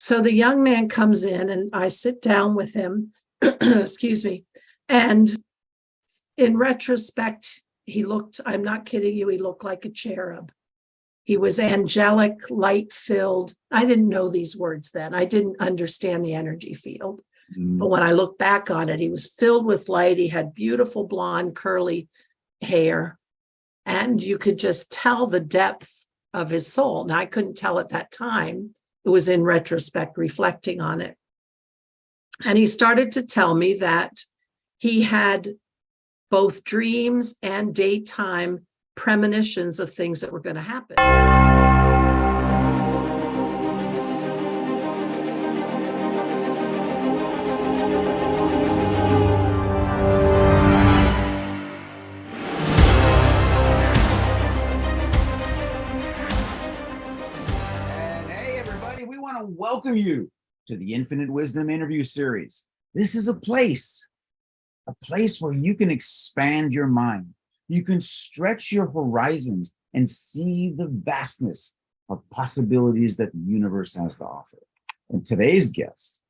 So the young man comes in and I sit down with him, excuse me. And in retrospect, he looked, I'm not kidding you, he looked like a cherub. He was angelic, light filled. I didn't know these words then. I didn't understand the energy field. But when I look back on it, he was filled with light. He had beautiful blonde, curly hair. And you could just tell the depth of his soul. Now, I couldn't tell at that time. It was in retrospect, reflecting on it. And he started to tell me that he had both dreams and daytime premonitions of things that were going to happen. Welcome you to the Infinite Wisdom interview series. This is a place where you can expand your mind. You can stretch your horizons and see the vastness of possibilities that the universe has to offer. And today's guest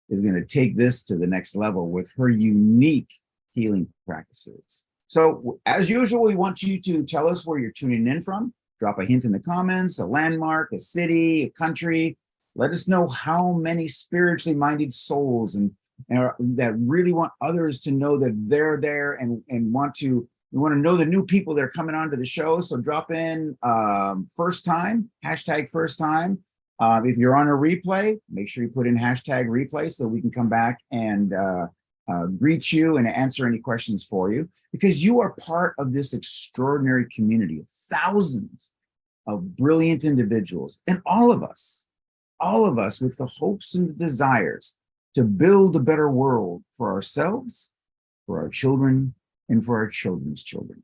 is going to take this to the next level with her unique healing practices. So as usual, we want you to tell us where you're tuning in from. Drop a hint in the comments, a landmark, a city, a country. Let us know how many spiritually minded souls and that really want others to know that they're there and want to know the new people that are coming onto the show. So drop in first time, hashtag first time. If you're on a replay, make sure you put in hashtag replay so we can come back and greet you and answer any questions for you, because you are part of this extraordinary community of thousands of brilliant individuals, and all of us with the hopes and the desires to build a better world for ourselves, for our children, and for our children's children.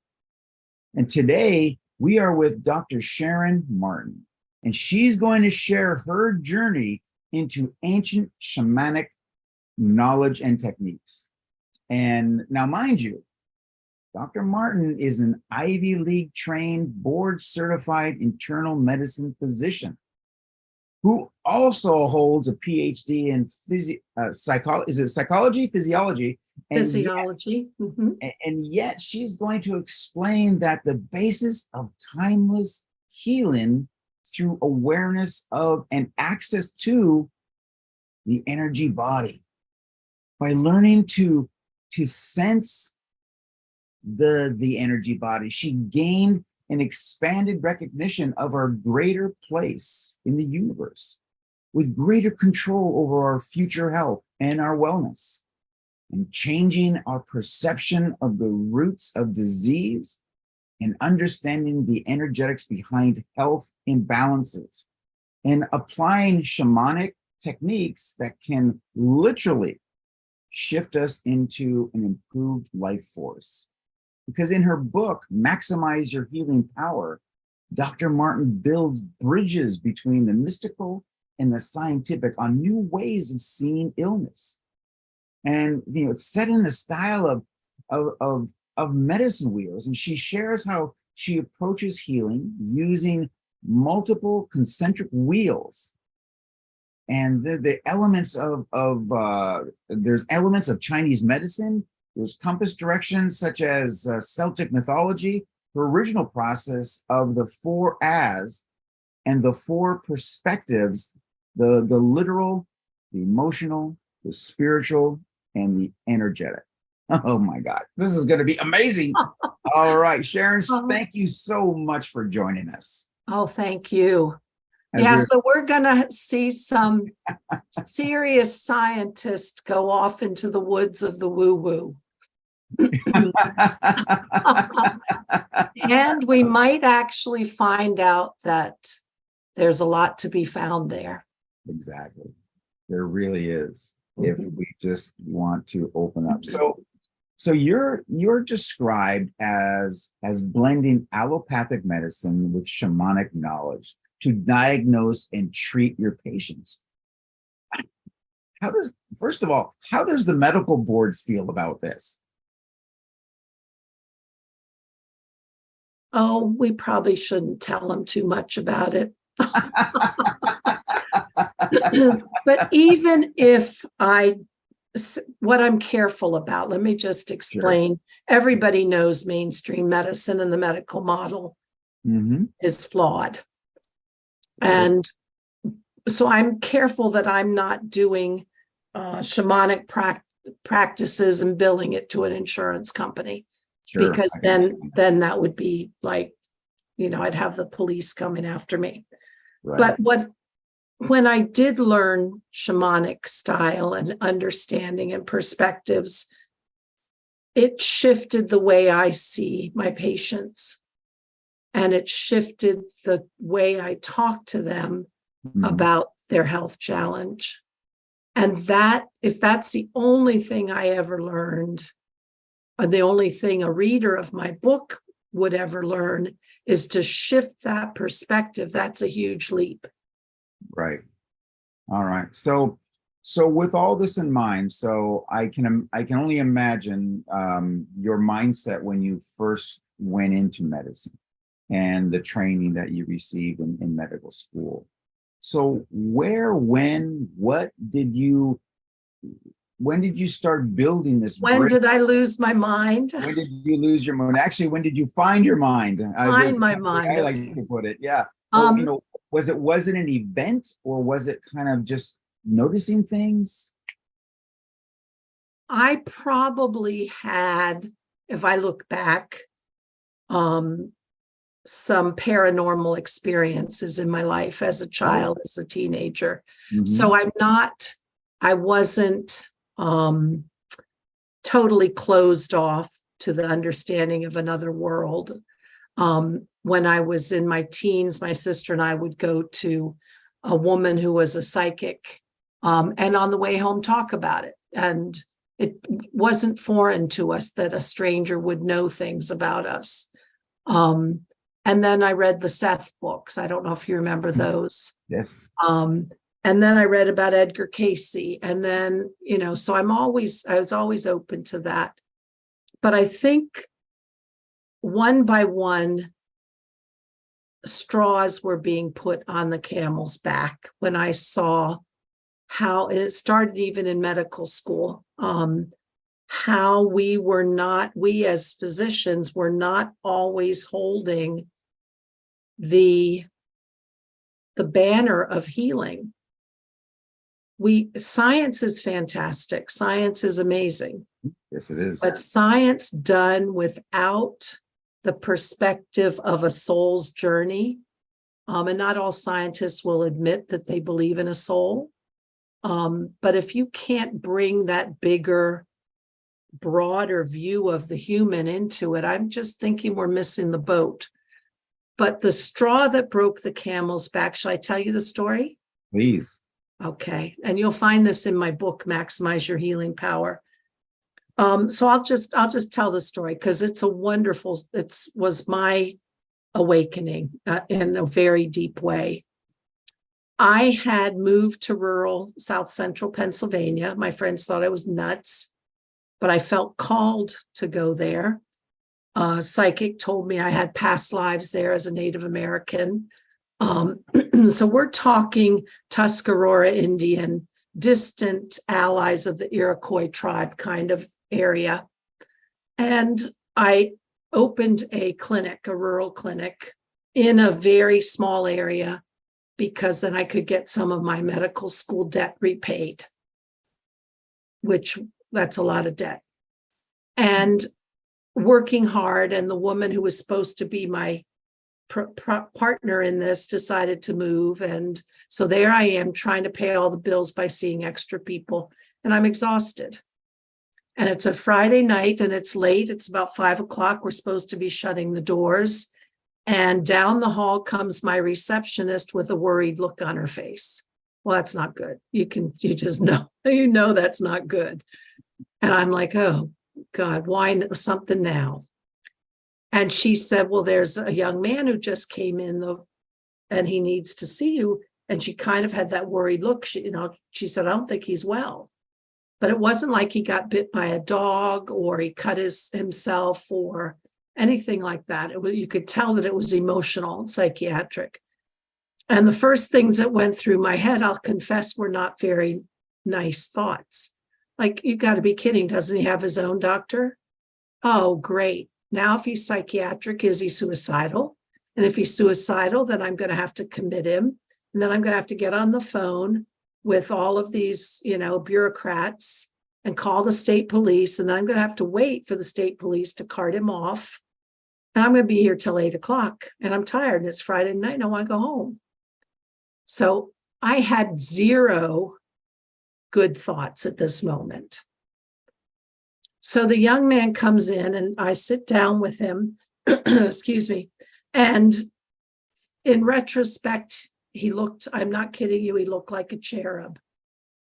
And today we are with Dr. Sharon Martin, and she's going to share her journey into ancient shamanic knowledge and techniques. And now, mind you, Dr. Martin is an Ivy League trained, board certified internal medicine physician who also holds a PhD in psychology, physiology? Physiology. And yet she's going to explain that the basis of timeless healing through awareness of and access to the energy body. By learning to sense the energy body, she gained an expanded recognition of our greater place in the universe, with greater control over our future health and our wellness, and changing our perception of the roots of disease and understanding the energetics behind health imbalances, and applying shamanic techniques that can literally shift us into an improved life force. Because in her book, Maximize Your Healing Power, Dr. Martin builds bridges between the mystical and the scientific on new ways of seeing illness. And it's set in the style of medicine wheels. And she shares how she approaches healing using multiple concentric wheels. And the elements there's elements of Chinese medicine. There's compass directions such as Celtic mythology, the original process of the 4 as and the 4 perspectives, the literal, the emotional, the spiritual, and the energetic. Oh my God, this is going to be amazing. All right, Sharon, thank you so much for joining us. Oh, thank you. So we're going to see some serious scientists go off into the woods of the woo-woo. And we might actually find out that there's a lot to be found there. Exactly. There really is, if we just want to open up. So you're described as blending allopathic medicine with shamanic knowledge to diagnose and treat your patients. First of all, how does the medical boards feel about this? Oh, we probably shouldn't tell them too much about it. But even if what I'm careful about, let me just explain. Everybody knows mainstream medicine and the medical model is flawed. And so I'm careful that I'm not doing shamanic practices and billing it to an insurance company, because then that would be like, I'd have the police coming after me. But when I did learn shamanic style and understanding and perspectives, it shifted the way I see my patients, and it shifted the way I talk to them about their health challenge. And that, if that's the only thing I ever learned, or the only thing a reader of my book would ever learn, is to shift that perspective, that's a huge leap. Right. All right. So with all this in mind, so I can only imagine your mindset when you first went into medicine and the training that you received in medical school. So when did you start building this? When did I lose my mind? When did you lose your mind? Actually, when did you find your mind? Find my mind. I like to put it. Yeah. Was it an event, or was it kind of just noticing things? I probably had, if I look back, some paranormal experiences in my life as a child, as a teenager. So I wasn't totally closed off to the understanding of another world. When I was in my teens, my sister and I would go to a woman who was a psychic, and on the way home talk about it. And it wasn't foreign to us that a stranger would know things about us. And then I read the Seth books. I don't know if you remember those. Yes. And then I read about Edgar Cayce. And then, so I was always open to that. But I think one by one, straws were being put on the camel's back when I saw how, and it started even in medical school, how we as physicians were not always holding the banner of healing. Science is fantastic. Science is amazing. Yes, it is. But science done without the perspective of a soul's journey, and not all scientists will admit that they believe in a soul. But if you can't bring that bigger, broader view of the human into it, I'm just thinking we're missing the boat. But the straw that broke the camel's back, shall I tell you the story? Please. Okay. And you'll find this in my book, Maximize Your Healing Power. So I'll just tell the story because it's was my awakening in a very deep way. I had moved to rural South Central Pennsylvania. My friends thought I was nuts, but I felt called to go there. Psychic told me I had past lives there as a Native American. So we're talking Tuscarora Indian, distant allies of the Iroquois tribe kind of area. And I opened a rural clinic in a very small area because then I could get some of my medical school debt repaid, which that's a lot of debt. And working hard, and the woman who was supposed to be my partner in this decided to move. And so there I am trying to pay all the bills by seeing extra people, and I'm exhausted. And it's a Friday night and it's late. It's about 5:00. We're supposed to be shutting the doors. And down the hall comes my receptionist with a worried look on her face. Well, that's not good. You just know, that's not good. And I'm like, oh God, why something now? And she said, well, there's a young man who just came in and he needs to see you. And she kind of had that worried look. She said, I don't think he's well. But it wasn't like he got bit by a dog or he cut himself or anything like that. You could tell that it was emotional and psychiatric. And the first things that went through my head, I'll confess, were not very nice thoughts. Like, you got to be kidding. Doesn't he have his own doctor? Oh, great. Now, if he's psychiatric, is he suicidal? And if he's suicidal, then I'm going to have to commit him. And then I'm going to have to get on the phone with all of these, bureaucrats and call the state police. And then I'm going to have to wait for the state police to cart him off. And I'm going to be here till 8:00. And I'm tired. And it's Friday night and I want to go home. So I had zero good thoughts at this moment. So the young man comes in and I sit down with him, excuse me. And in retrospect, I'm not kidding you, he looked like a cherub.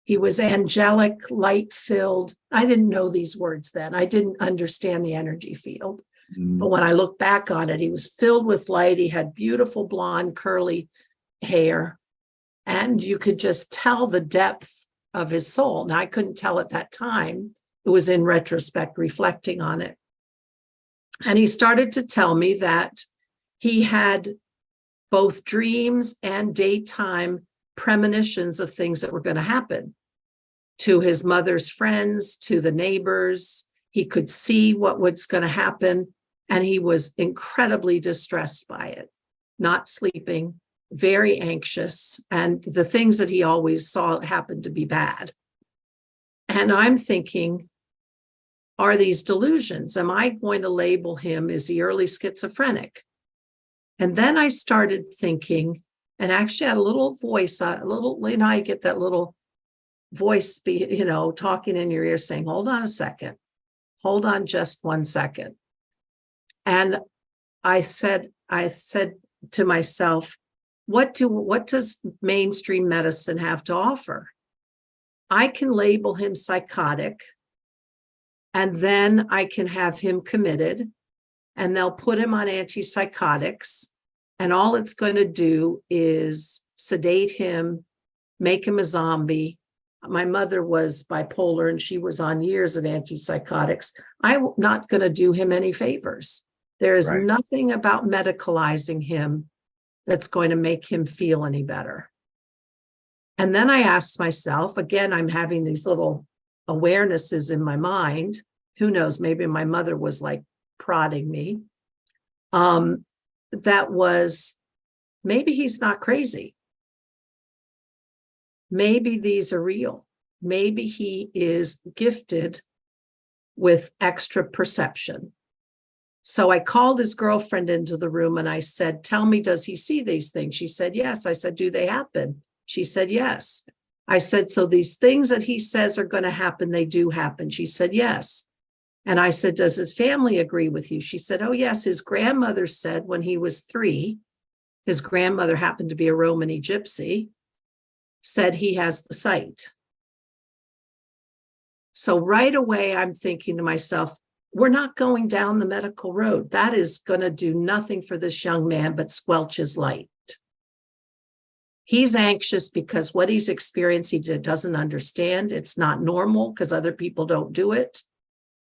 He was angelic, light-filled. I didn't know these words then. I didn't understand the energy field. But when I look back on it, he was filled with light. He had beautiful blonde, curly hair. And you could just tell the depth of his soul. Now, I couldn't tell at that time. It was in retrospect, reflecting on it. And he started to tell me that he had both dreams and daytime premonitions of things that were going to happen to his mother's friends, to the neighbors. He could see what was going to happen. And he was incredibly distressed by it, not sleeping, very anxious. And the things that he always saw happened to be bad. And I'm thinking, are these delusions? Am I going to label him as the early schizophrenic? And then I started thinking, and actually had a little voice, I get that little voice, talking in your ear saying, hold on a second, hold on just 1 second. And I said to myself, what does mainstream medicine have to offer? I can label him psychotic, and then I can have him committed, and they'll put him on antipsychotics, and all it's going to do is sedate him, make him a zombie. My mother was bipolar, and she was on years of antipsychotics. I'm not going to do him any favors. There is nothing about medicalizing him that's going to make him feel any better. And then I asked myself, again, I'm having these little awarenesses in my mind. Who knows, maybe my mother was like prodding me. That was, maybe he's not crazy. Maybe these are real. Maybe he is gifted with extra perception. So I called his girlfriend into the room and I said, tell me, does he see these things? She said, yes. I said, do they happen? She said, yes. I said, so these things that he says are going to happen, they do happen. She said, yes. And I said, does his family agree with you? She said, oh, yes. His grandmother said when he was 3, his grandmother happened to be a Romany gypsy, said he has the sight. So right away, I'm thinking to myself, we're not going down the medical road. That is going to do nothing for this young man but squelch his light. He's anxious because what he's experiencing he doesn't understand. It's not normal because other people don't do it.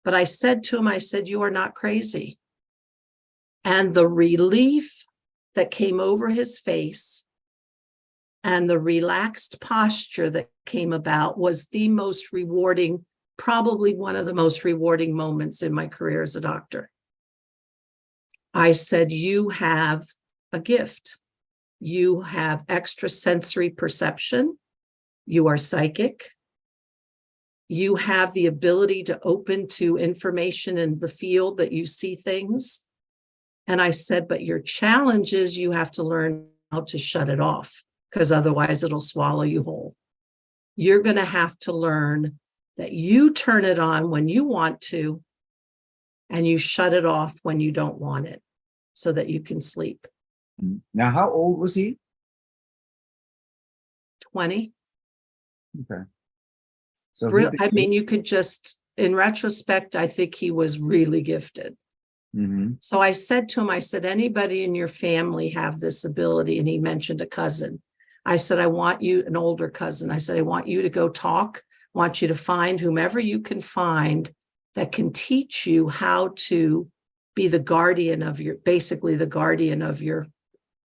But I said to him, I said, you are not crazy. And the relief that came over his face and the relaxed posture that came about was the most rewarding, probably one of the most rewarding moments in my career as a doctor. I said, you have a gift. You have extrasensory perception. You are psychic. You have the ability to open to information in the field that you see things. And I said, but your challenge is you have to learn how to shut it off because otherwise it'll swallow you whole. You're going to have to learn that you turn it on when you want to and you shut it off when you don't want it so that you can sleep. Now, how old was he? 20. Okay. So you could just, in retrospect, I think he was really gifted. Mm-hmm. So I said to him, I said, anybody in your family have this ability? And he mentioned a cousin. I said, I want you, an older cousin. I said, I want you to go talk. I want you to find whomever you can find that can teach you how to be the guardian of your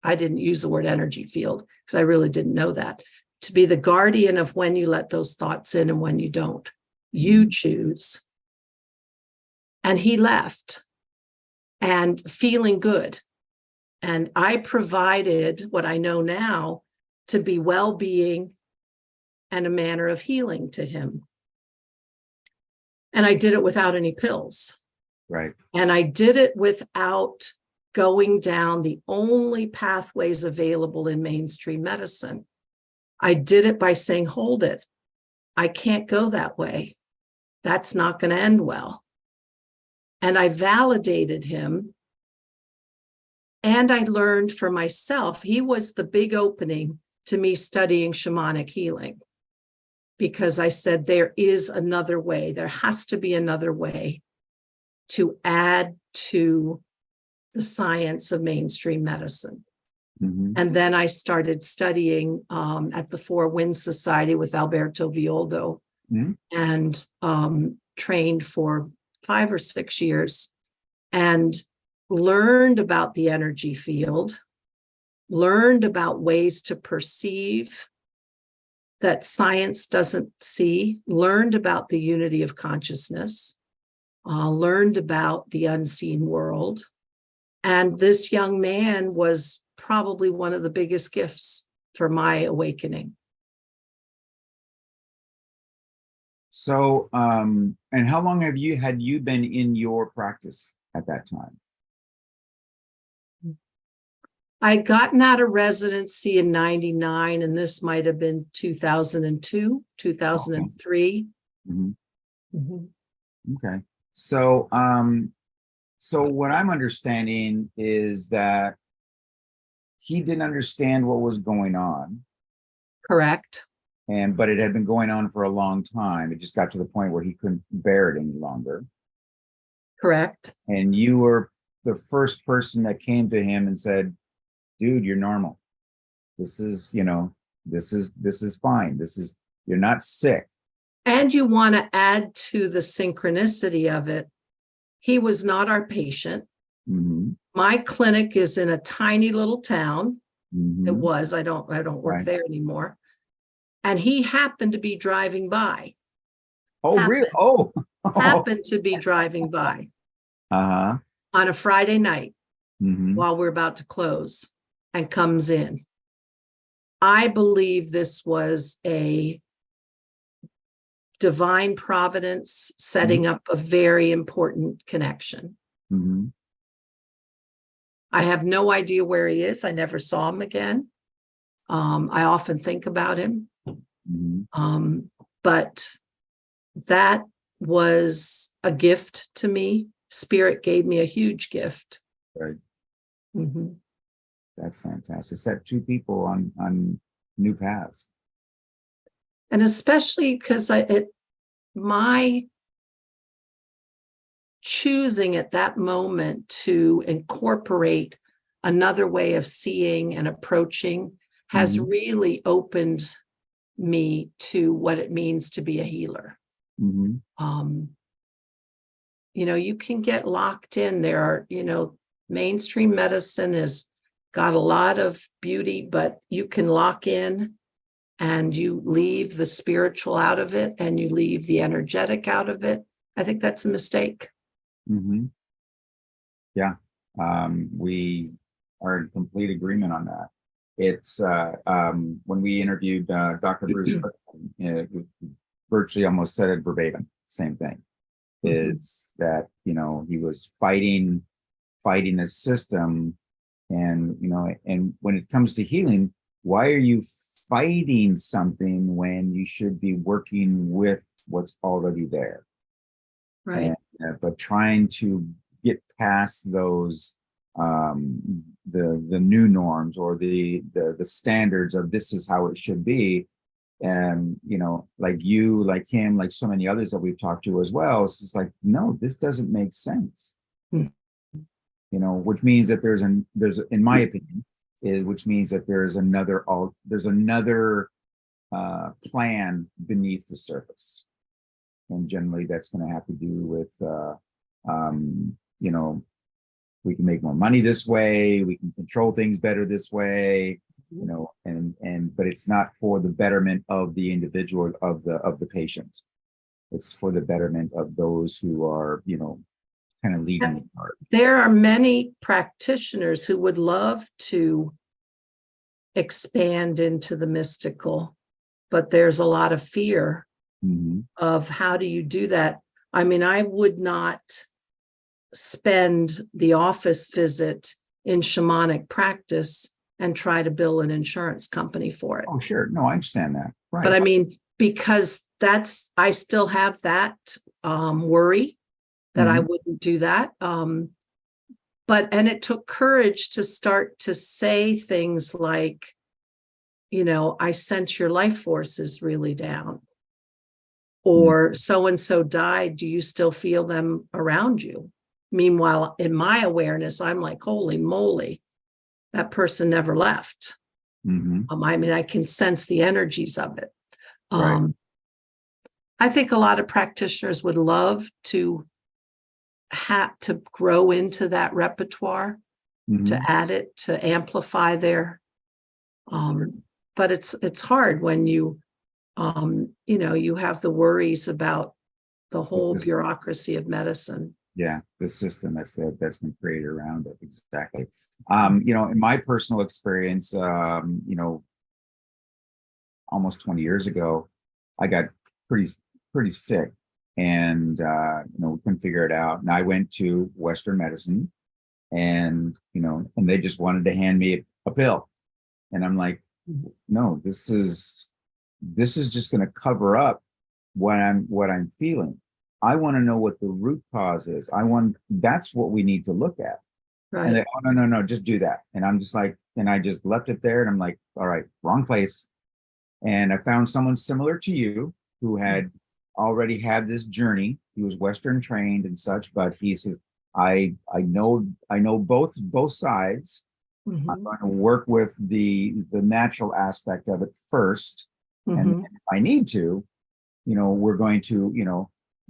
I didn't use the word energy field because I really didn't know that. To be the guardian of when you let those thoughts in and when you don't. You choose. And he left and feeling good. And I provided what I know now to be well-being and a manner of healing to him. And I did it without any pills. Right. And I did it without going down the only pathways available in mainstream medicine. I did it by saying, hold it. I can't go that way. That's not going to end well. And I validated him. And I learned for myself, he was the big opening to me studying shamanic healing. Because I said, there is another way. There has to be another way to add to the science of mainstream medicine. Mm-hmm. And then I started studying at the Four Winds Society with Alberto Violdo, Mm-hmm. and trained for 5 or 6 years and learned about the energy field, learned about ways to perceive that science doesn't see, learned about the unity of consciousness, learned about the unseen world. And this young man was probably one of the biggest gifts for my awakening. So, and how long had you been in your practice at that time? I'd gotten out of residency in 99, and this might have been 2002, 2003. Mm-hmm. Mm-hmm. Okay. So, so what I'm understanding is that he didn't understand what was going on, Correct. but it had been going on for a long time. It just got to the point where he couldn't bear it any longer. Correct. And you were the first person that came to him and said, dude, you're normal. This is, this is fine. You're not sick. And you want to add to the synchronicity of it. He was not our patient. Mm-hmm. My clinic is in a tiny little town. Mm-hmm. It was. I don't work Right. there anymore. And he happened to be driving by. Oh, really? Oh. Happened to be driving by. Uh-huh. On a Friday night, Mm-hmm. while we're about to close, and comes in. I believe this was a divine providence setting up a very important connection. Mm-hmm. I have no idea where he is. I never saw him again. I often think about him. Mm-hmm. But that was a gift to me. Spirit gave me a huge gift. Right. Mm-hmm. That's fantastic. Set two people on new paths. And especially because my choosing at that moment to incorporate another way of seeing and approaching has Mm-hmm. really opened me to what it means to be a healer. Mm-hmm. You can get locked in. There are, mainstream medicine has got a lot of beauty, but you can lock in and you leave the spiritual out of it and you leave the energetic out of it. I think that's a mistake. Mm-hmm. Yeah. We are in complete agreement on that. It's when we interviewed Dr. Bruce, virtually almost said it verbatim, same thing. Is that he was fighting a system, and and when it comes to healing, why are you fighting something when you should be working with what's already there? Right. But trying to get past those the new norms or the standards of this is how it should be. And like you, like him, like so many others that we've talked to as well, it's just like, no, this doesn't make sense. Which means that there's in my opinion, which means that there's another plan beneath the surface. And generally that's going to have to do with we can make more money this way, we can control things better this way, you know, but it's not for the betterment of the individual, of the patient. It's for the betterment of those who are, you know, kind of leading the part. There are many practitioners who would love to expand into the mystical, but there's a lot of fear of how do you do that? I mean, I would not spend the office visit in shamanic practice and try to bill an insurance company for it. Oh, sure. No, I understand that. Right. But I mean, because I still have that worry that I wouldn't do that. And it took courage to start to say things like, you know, I sense your life force is really down. Or so-and-so died, do you still feel them around you? Meanwhile, in my awareness, I'm like, holy moly, that person never left. I mean, I can sense the energies of it. Right. I think a lot of practitioners would love to grow into that repertoire, to add it, to amplify their, but it's hard when you know, you have the worries about the whole bureaucracy of medicine. Yeah, the system that's been created around it. Exactly. You know, in my personal experience, you know, almost 20 years ago, I got pretty sick, and you know, we couldn't figure it out. And I went to Western medicine, and you know, and they just wanted to hand me a pill, and I'm like, no, this is just going to cover up what I'm feeling. I want to know what the root cause is. That's what we need to look at. Right. And they, oh, no, just do that. And I'm just like, and I just left it there. And I'm like, all right, wrong place. And I found someone similar to you who had already had this journey. He was Western trained and such, but he says, I know both sides. I'm going to work with the natural aspect of it first. And if I need to, you know, we're going to, you know,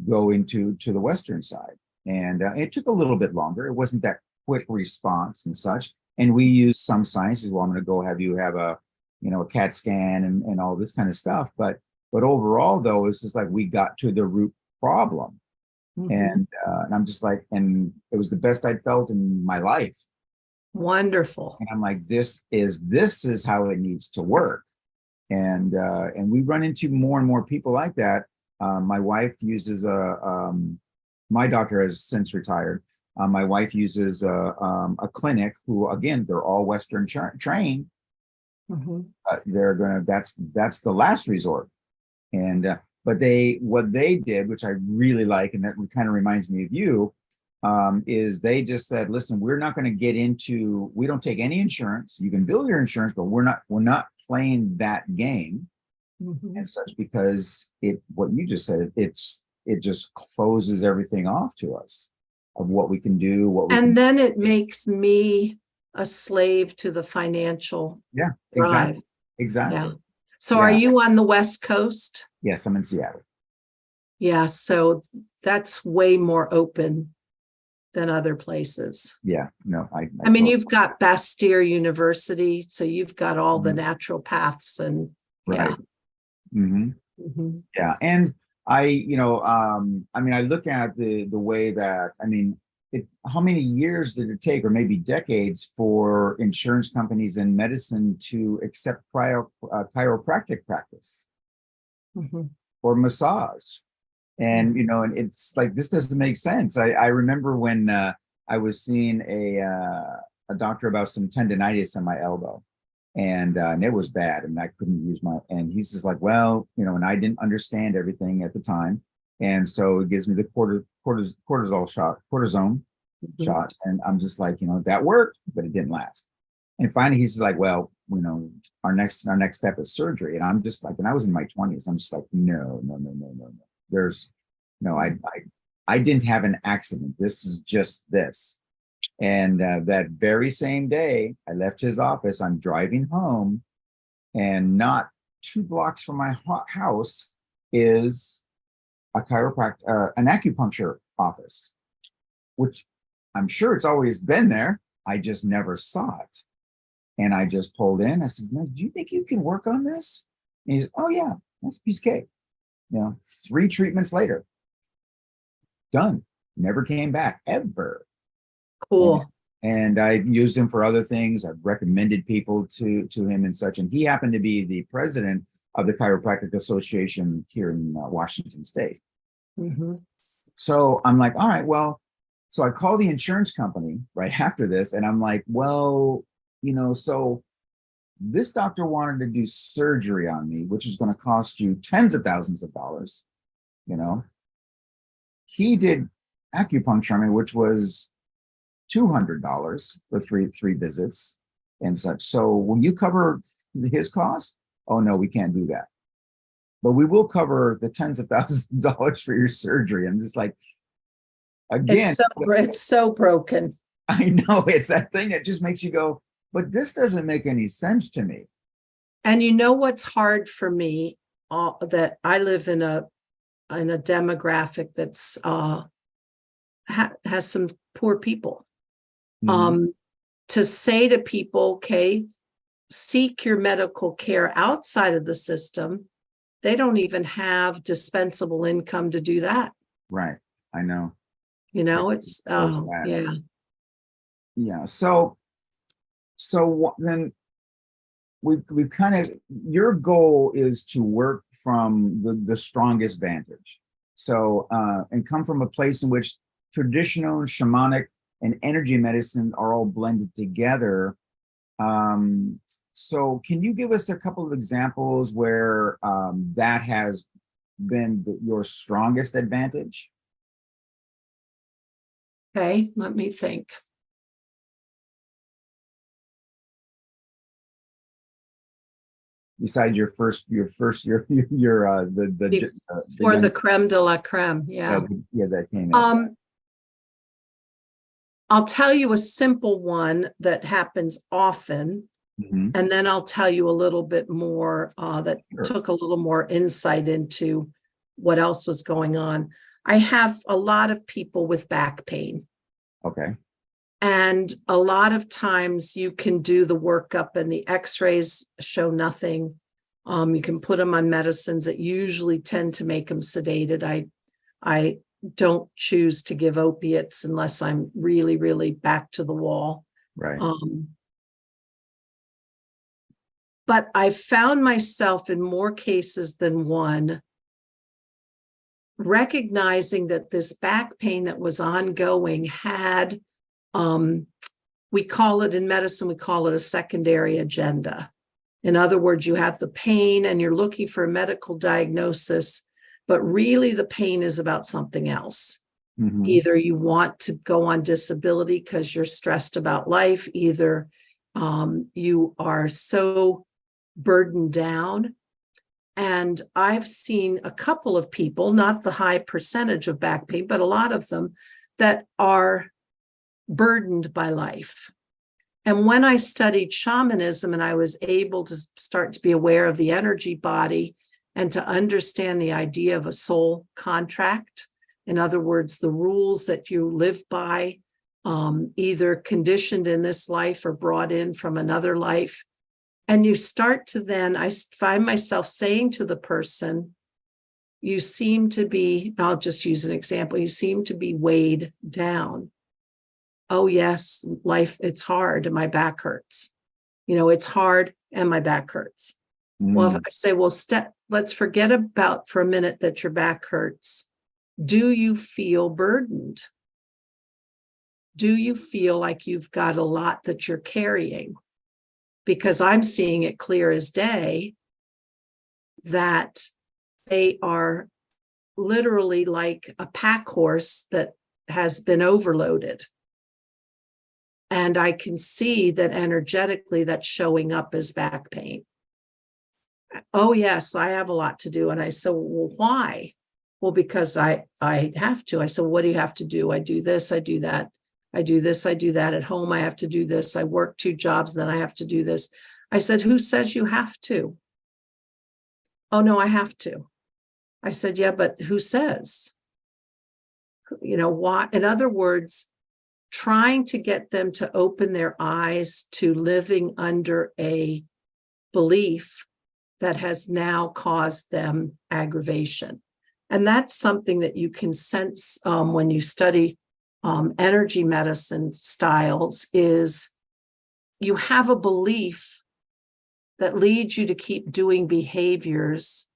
go into the Western side. And it took a little bit longer. It wasn't that quick response and such. And we used some science as well. I'm going to go have you have a, you know, a CAT scan and all this kind of stuff. But overall, though, it's just like we got to the root problem. And I'm just like, and it was the best I'd felt in my life. Wonderful. And I'm like, this is how it needs to work. And we run into more and more people like that. My wife uses my doctor has since retired. My wife uses a clinic who, again, they're all Western trained. They're gonna, that's the last resort. And but what they did, which I really like, and that kind of reminds me of you, is they just said, listen, we're not going to get into, we don't take any insurance. You can bill your insurance, but we're not playing that game and such, because what you just said, it just closes everything off to us of what we can do, and then it makes me a slave to the financial drive. Exactly. Yeah. So are you on the West Coast? Yes, I'm in Seattle. Yeah, so that's way more open than other places. Yeah, no, I mean, you've got Bastyr University, so you've got all the natural paths and right. Yeah, and I, you know, I mean, I look at the way that, I mean, how many years did it take, or maybe decades, for insurance companies and medicine to accept chiropractic practice or massage? And, you know, and it's like, this doesn't make sense. I remember when I was seeing a doctor about some tendonitis on my elbow, and it was bad, and I couldn't use and he's just like, well, you know, and I didn't understand everything at the time. And so it gives me the cortisone shot. And I'm just like, you know, that worked, but it didn't last. And finally he's like, well, you know, our next step is surgery. And I'm just like, when I was in my 20s, I'm just like, no. There's no, I didn't have an accident. This is just this. And that very same day, I left his office. I'm driving home, and not 2 blocks from my house is a chiropractic, an acupuncture office, which I'm sure it's always been there. I just never saw it. And I just pulled in. I said, "Man, do you think you can work on this?" And he's, "Oh yeah, that's a piece of cake." 3 treatments later, done. Never came back ever. Cool. And I used him for other things. I've recommended people to him and such. And he happened to be the president of the Chiropractic Association here in Washington State. Mm-hmm. So I'm like, all right, well, so I call the insurance company right after this, and I'm like, well, so this doctor wanted to do surgery on me, which is going to cost you tens of thousands of dollars. He did acupuncture on me, which was $200 for three visits and such. So will you cover his cost? Oh no, we can't do that. But we will cover the tens of thousands of dollars for your surgery. I'm just like, again, it's so broken. I know, it's that thing that just makes you go, but this doesn't make any sense to me. And you know what's hard for me, that I live in a demographic that's has some poor people. Mhm. To say to people, okay, seek your medical care outside of the system, they don't even have dispensable income to do that. Right. I know. It's so sad. yeah. Yeah. So then we've kind of, your goal is to work from the strongest vantage. So and come from a place in which traditional, shamanic, and energy medicine are all blended together. So can you give us a couple of examples where that has been your strongest advantage? Okay, let me think. Besides your first the For the creme de la creme, yeah. that came in. I'll tell you a simple one that happens often, Mhm. and then I'll tell you a little bit more that Sure. took a little more insight into what else was going on. I have a lot of people with back pain. Okay. And a lot of times you can do the workup and the x-rays show nothing. You can put them on medicines that usually tend to make them sedated. I don't choose to give opiates unless I'm really, really back to the wall. Right. But I found myself in more cases than one recognizing that this back pain that was ongoing had, we call it in medicine, we call it a secondary agenda. In other words, you have the pain and you're looking for a medical diagnosis, but really the pain is about something else. Mm-hmm. Either you want to go on disability because you're stressed about life, either you are so burdened down. And I've seen a couple of people, not the high percentage of back pain, but a lot of them that are burdened by life. And when I studied shamanism and I was able to start to be aware of the energy body and to understand the idea of a soul contract, in other words, the rules that you live by, either conditioned in this life or brought in from another life. And you start to then, I find myself saying to the person, you seem to be, I'll just use an example, you seem to be weighed down. Oh, yes, life, it's hard and my back hurts. It's hard and my back hurts. Well, if I say, well, let's forget about for a minute that your back hurts. Do you feel burdened? Do you feel like you've got a lot that you're carrying? Because I'm seeing it clear as day that they are literally like a pack horse that has been overloaded. And I can see that energetically that's showing up as back pain. Oh, yes, I have a lot to do. And I said, well, why? Well, because I have to. I said, what do you have to do? I do this, I do that. I do this, I do that. At home, I have to do this. I work 2 jobs, then I have to do this. I said, who says you have to? Oh, no, I have to. I said, yeah, but who says? Why? In other words, trying to get them to open their eyes to living under a belief that has now caused them aggravation. And that's something that you can sense when you study energy medicine styles, is you have a belief that leads you to keep doing behaviors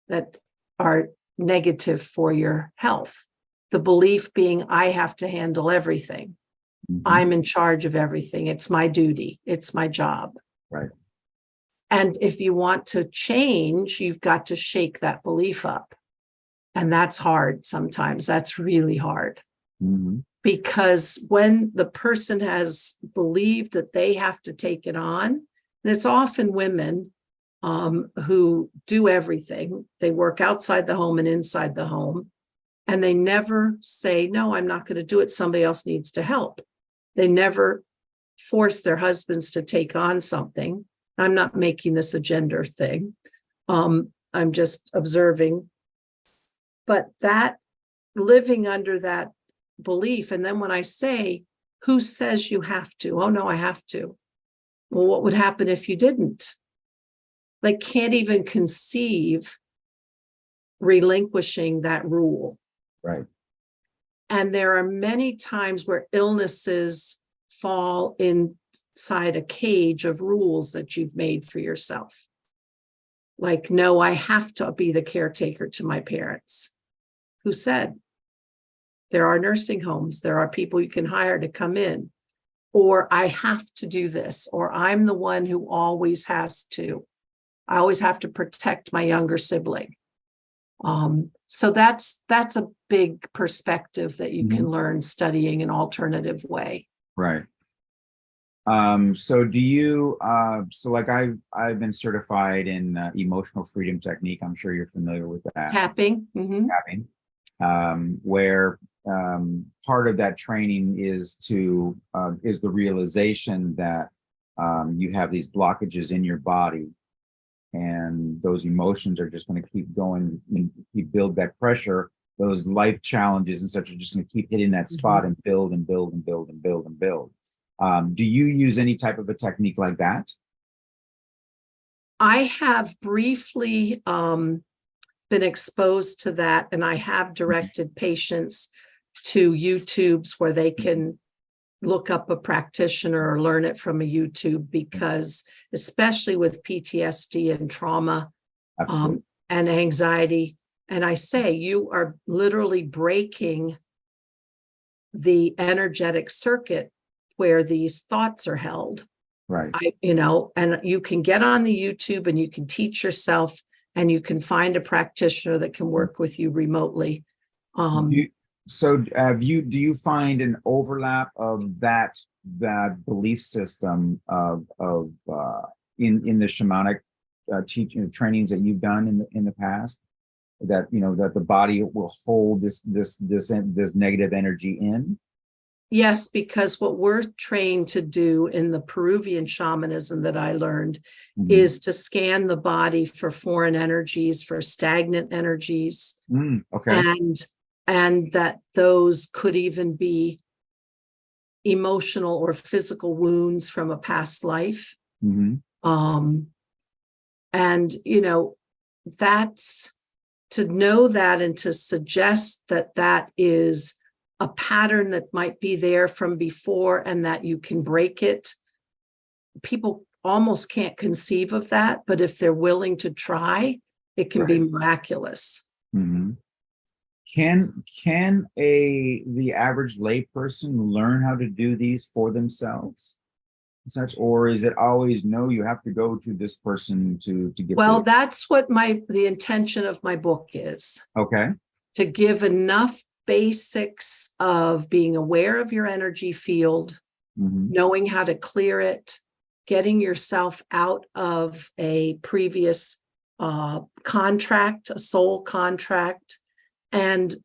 that are negative for your health. The belief being, I have to handle everything. I'm in charge of everything. It's my duty. It's my job. Right. And if you want to change, you've got to shake that belief up. And that's hard sometimes. That's really hard. Because when the person has believed that they have to take it on, and it's often women who do everything, they work outside the home and inside the home, and they never say, no, I'm not going to do it. Somebody else needs to help. They never force their husbands to take on something. I'm not making this a gender thing. I'm just observing. But that living under that belief, and then when I say, who says you have to? Oh, no, I have to. Well, what would happen if you didn't? They can't even conceive relinquishing that rule. Right. And there are many times where illnesses fall inside a cage of rules that you've made for yourself. Like, no, I have to be the caretaker to my parents. Who said? There are nursing homes. There are people you can hire to come in. Or I have to do this. Or I'm the one who always has to. I always have to protect my younger sibling. So that's a big perspective that you can learn studying an alternative way. Right. So do you, so like I've been certified in emotional freedom technique. I'm sure you're familiar with that. Tapping. Tapping, where part of that training is the realization that you have these blockages in your body, and those emotions are just going to keep going and keep build that pressure. Those life challenges and such are just going to keep hitting that spot and build and build and build and build and build. Do you use any type of a technique like that? I have briefly been exposed to that, and I have directed patients to YouTubes where they can look up a practitioner or learn it from a YouTube, because especially with PTSD and trauma and anxiety, and I say you are literally breaking the energetic circuit where these thoughts are held. Right. And you can get on the YouTube and you can teach yourself, and you can find a practitioner that can work with you remotely. Do you find an overlap of that belief system in the shamanic teaching trainings that you've done in the past, that that the body will hold this negative energy in? Yes, because what we're trained to do in the Peruvian shamanism that I learned is to scan the body for foreign energies, for stagnant energies. Okay. And that those could even be emotional or physical wounds from a past life. And, that's to know that, and to suggest that that is a pattern that might be there from before and that you can break it. People almost can't conceive of that, but if they're willing to try, it can be miraculous. Can the average layperson learn how to do these for themselves? Such, or is it always, no, you have to go to this person to get this? That's what the intention of my book is. Okay. To give enough basics of being aware of your energy field, knowing how to clear it, getting yourself out of a previous contract, a soul contract, and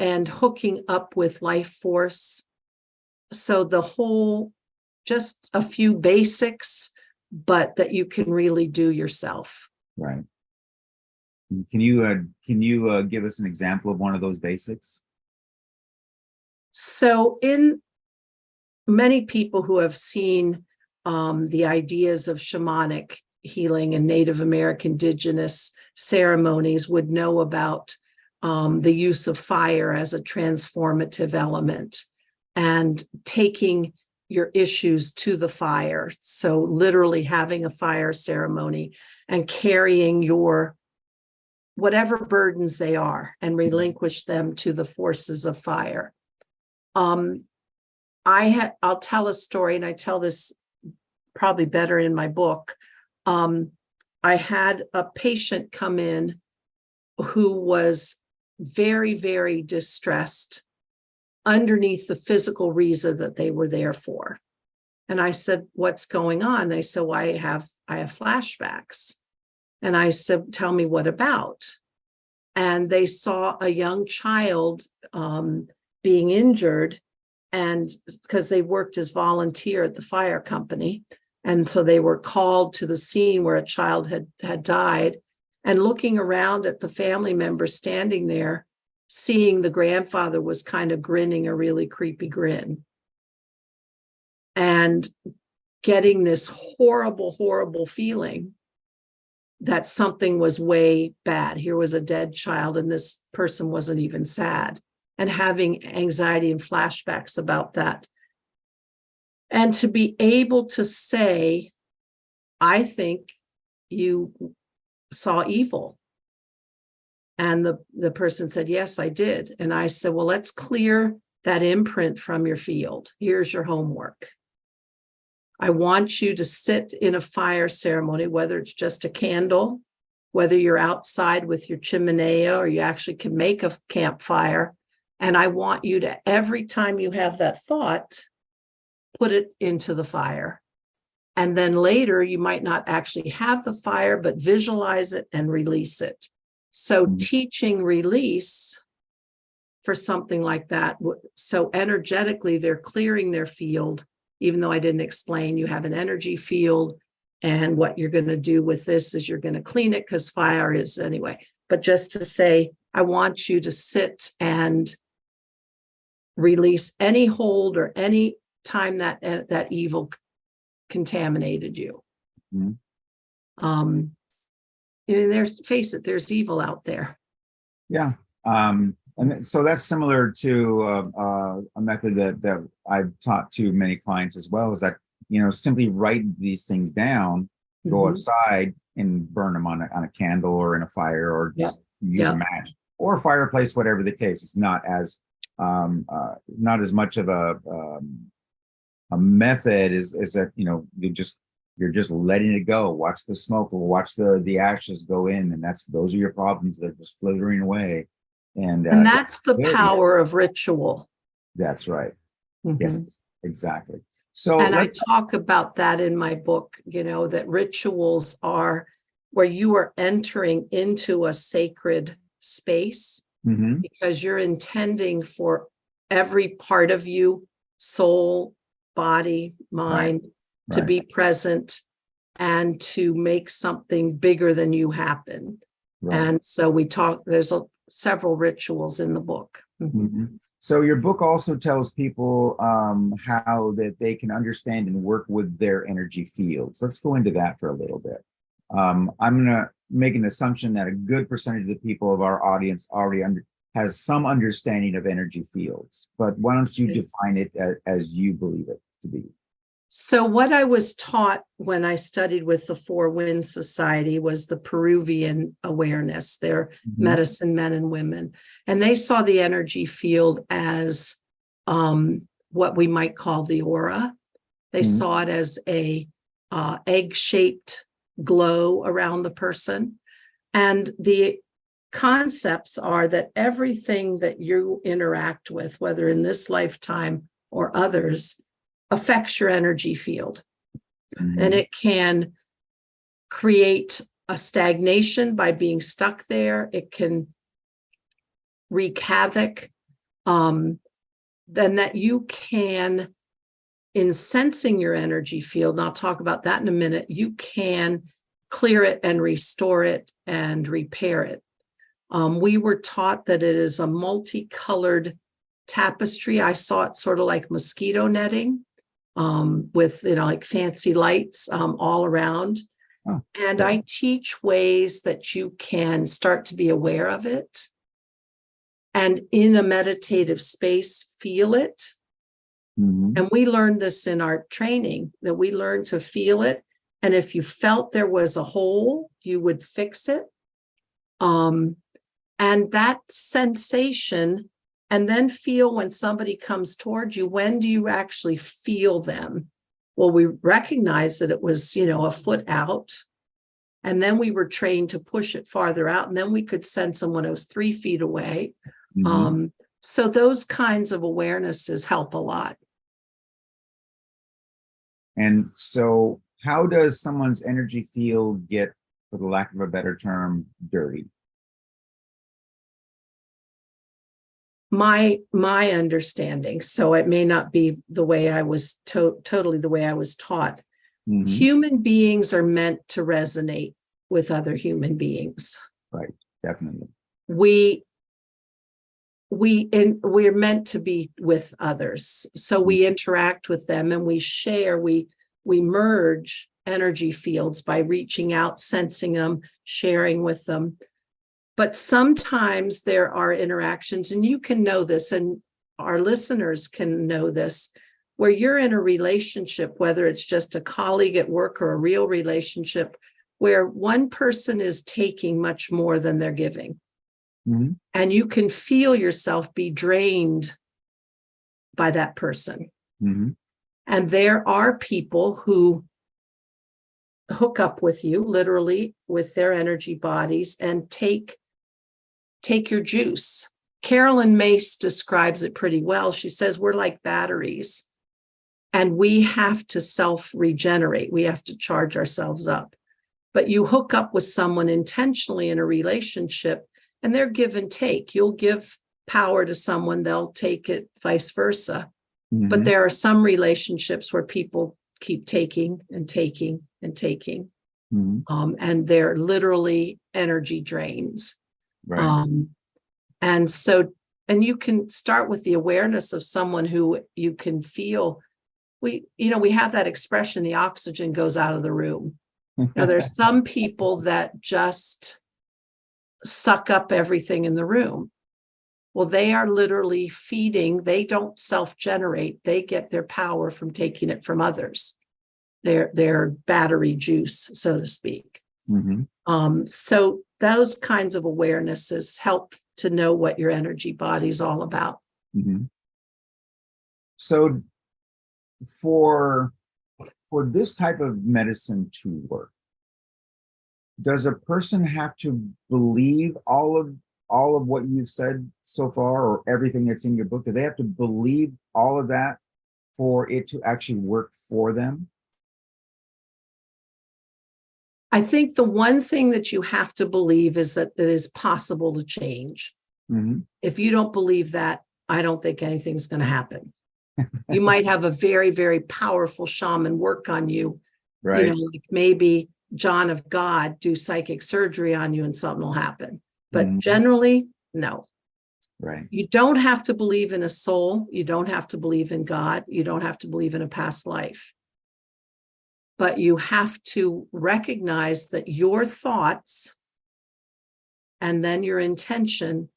hooking up with life force. So the whole, just a few basics, but that you can really do yourself. Right. Can you give us an example of one of those basics? So in many people who have seen the ideas of shamanic healing and Native American indigenous ceremonies would know about the use of fire as a transformative element and taking your issues to the fire. So literally having a fire ceremony and carrying your whatever burdens they are and relinquish them to the forces of fire. I'll tell a story, and I tell this probably better in my book. I had a patient come in who was very, very distressed underneath the physical reason that they were there for. And I said, what's going on? They said, well, I have flashbacks. And I said, tell me what about? And they saw a young child being injured, and because they worked as volunteer at the fire company. And so they were called to the scene where a child had died, and looking around at the family members standing there, seeing the grandfather was kind of grinning a really creepy grin and getting this horrible, horrible feeling that something was way bad. Here was a dead child, and this person wasn't even sad, and having anxiety and flashbacks about that. And to be able to say, I think you saw evil. And the person said, yes, I did. And I said, well, let's clear that imprint from your field. Here's your homework. I want you to sit in a fire ceremony, whether it's just a candle, whether you're outside with your chimenea, or you actually can make a campfire. And I want you to, every time you have that thought, put it into the fire. And then later, you might not actually have the fire, but visualize it and release it. So teaching release for something like that. So energetically, they're clearing their field, even though I didn't explain, you have an energy field, and what you're going to do with this is you're going to clean it, because fire is anyway. But just to say, I want you to sit and release any hold or any time that evil contaminated you. I mean, face it, there's evil out there. Yeah. So that's similar to a method that I've taught to many clients as well, is that, simply write these things down, go outside and burn them on a candle or in a fire, or just use a match or a fireplace, whatever the case. It's not as much of a method is that, you're just letting it go. Watch the smoke, or watch the ashes go in, and those are your problems that are just flittering away. And that's the power of ritual. That's right. Yes, exactly. So and I talk about that in my book, that rituals are where you are entering into a sacred space, because you're intending for every part of you, soul, body, mind, to be present and to make something bigger than you happen. And so there's several rituals in the book. So your book also tells people how that they can understand and work with their energy fields. Let's go into that for a little bit. I'm going to make an assumption that a good percentage of the people of our audience already has some understanding of energy fields, but why don't you define it as you believe it to be? So what I was taught when I studied with the Four Winds Society was the Peruvian awareness. They're medicine men and women, and they saw the energy field as what we might call the aura. They saw it as a egg-shaped glow around the person. And the concepts are that everything that you interact with, whether in this lifetime or others, affects your energy field. And it can create a stagnation by being stuck there. It can wreak havoc. Then that you can, in sensing your energy field, and I'll talk about that in a minute, you can clear it and restore it and repair it. We were taught that it is a multicolored tapestry. I saw it sort of like mosquito netting. with, like fancy lights all around. Oh, And yeah. I teach ways that you can start to be aware of it. And in a meditative space, feel it. And we learned this in our training, that we learned to feel it. And if you felt there was a hole, you would fix it. And that sensation, and then feel when somebody comes towards you, when do you actually feel them? Well, we recognized that it was, a foot out. And then we were trained to push it farther out. And then we could sense them when it was 3 feet away. So those kinds of awarenesses help a lot. And so how does someone's energy field get, for the lack of a better term, dirty? My understanding, so it may not be the way I was totally the way I was taught. Human beings are meant to resonate with other human beings. Right, definitely. We're meant to be with others, so we interact with them and we share, we merge energy fields by reaching out, sensing them, sharing with them. But sometimes there are interactions, and you can know this, and our listeners can know this, where you're in a relationship, whether it's just a colleague at work or a real relationship, where one person is taking much more than they're giving. And you can feel yourself be drained by that person. And there are people who hook up with you, literally, with their energy bodies and take your juice. Carolyn Mace describes it pretty well. She says we're like batteries, and we have to self-regenerate. We have to charge ourselves up. But you hook up with someone intentionally in a relationship, and they're give and take. You'll give power to someone, they'll take it, vice versa. But there are some relationships where people keep taking and taking and taking. And they're literally energy drains. Right. And you can start with the awareness of someone who you can feel. We have that expression, the oxygen goes out of the room. There's some people that just suck up everything in the room. Well, they are literally feeding. They don't self-generate. They get their power from taking it from others. Their battery juice, so to speak. So those kinds of awarenesses help to know what your energy body is all about. So for this type of medicine to work, does a person have to believe all of what you've said so far, or everything that's in your book? Do they have to believe all of that for it to actually work for them? I think the one thing that you have to believe is that it is possible to change. If you don't believe that, I don't think anything's going to happen. You might have a very, very powerful shaman work on you, right? Like maybe John of God do psychic surgery on you and something will happen. But generally, no. Right. You don't have to believe in a soul. You don't have to believe in God. You don't have to believe in a past life. But you have to recognize that your thoughts and then your intention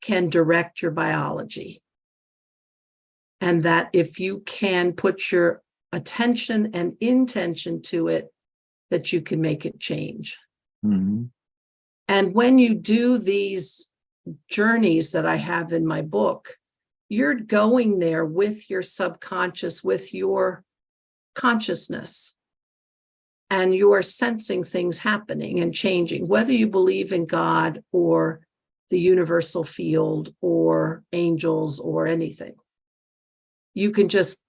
can direct your biology. And that if you can put your attention and intention to it, that you can make it change. And when you do these journeys that I have in my book, you're going there with your subconscious, with your consciousness, and you are sensing things happening and changing, whether you believe in God or the universal field or angels or anything. You can just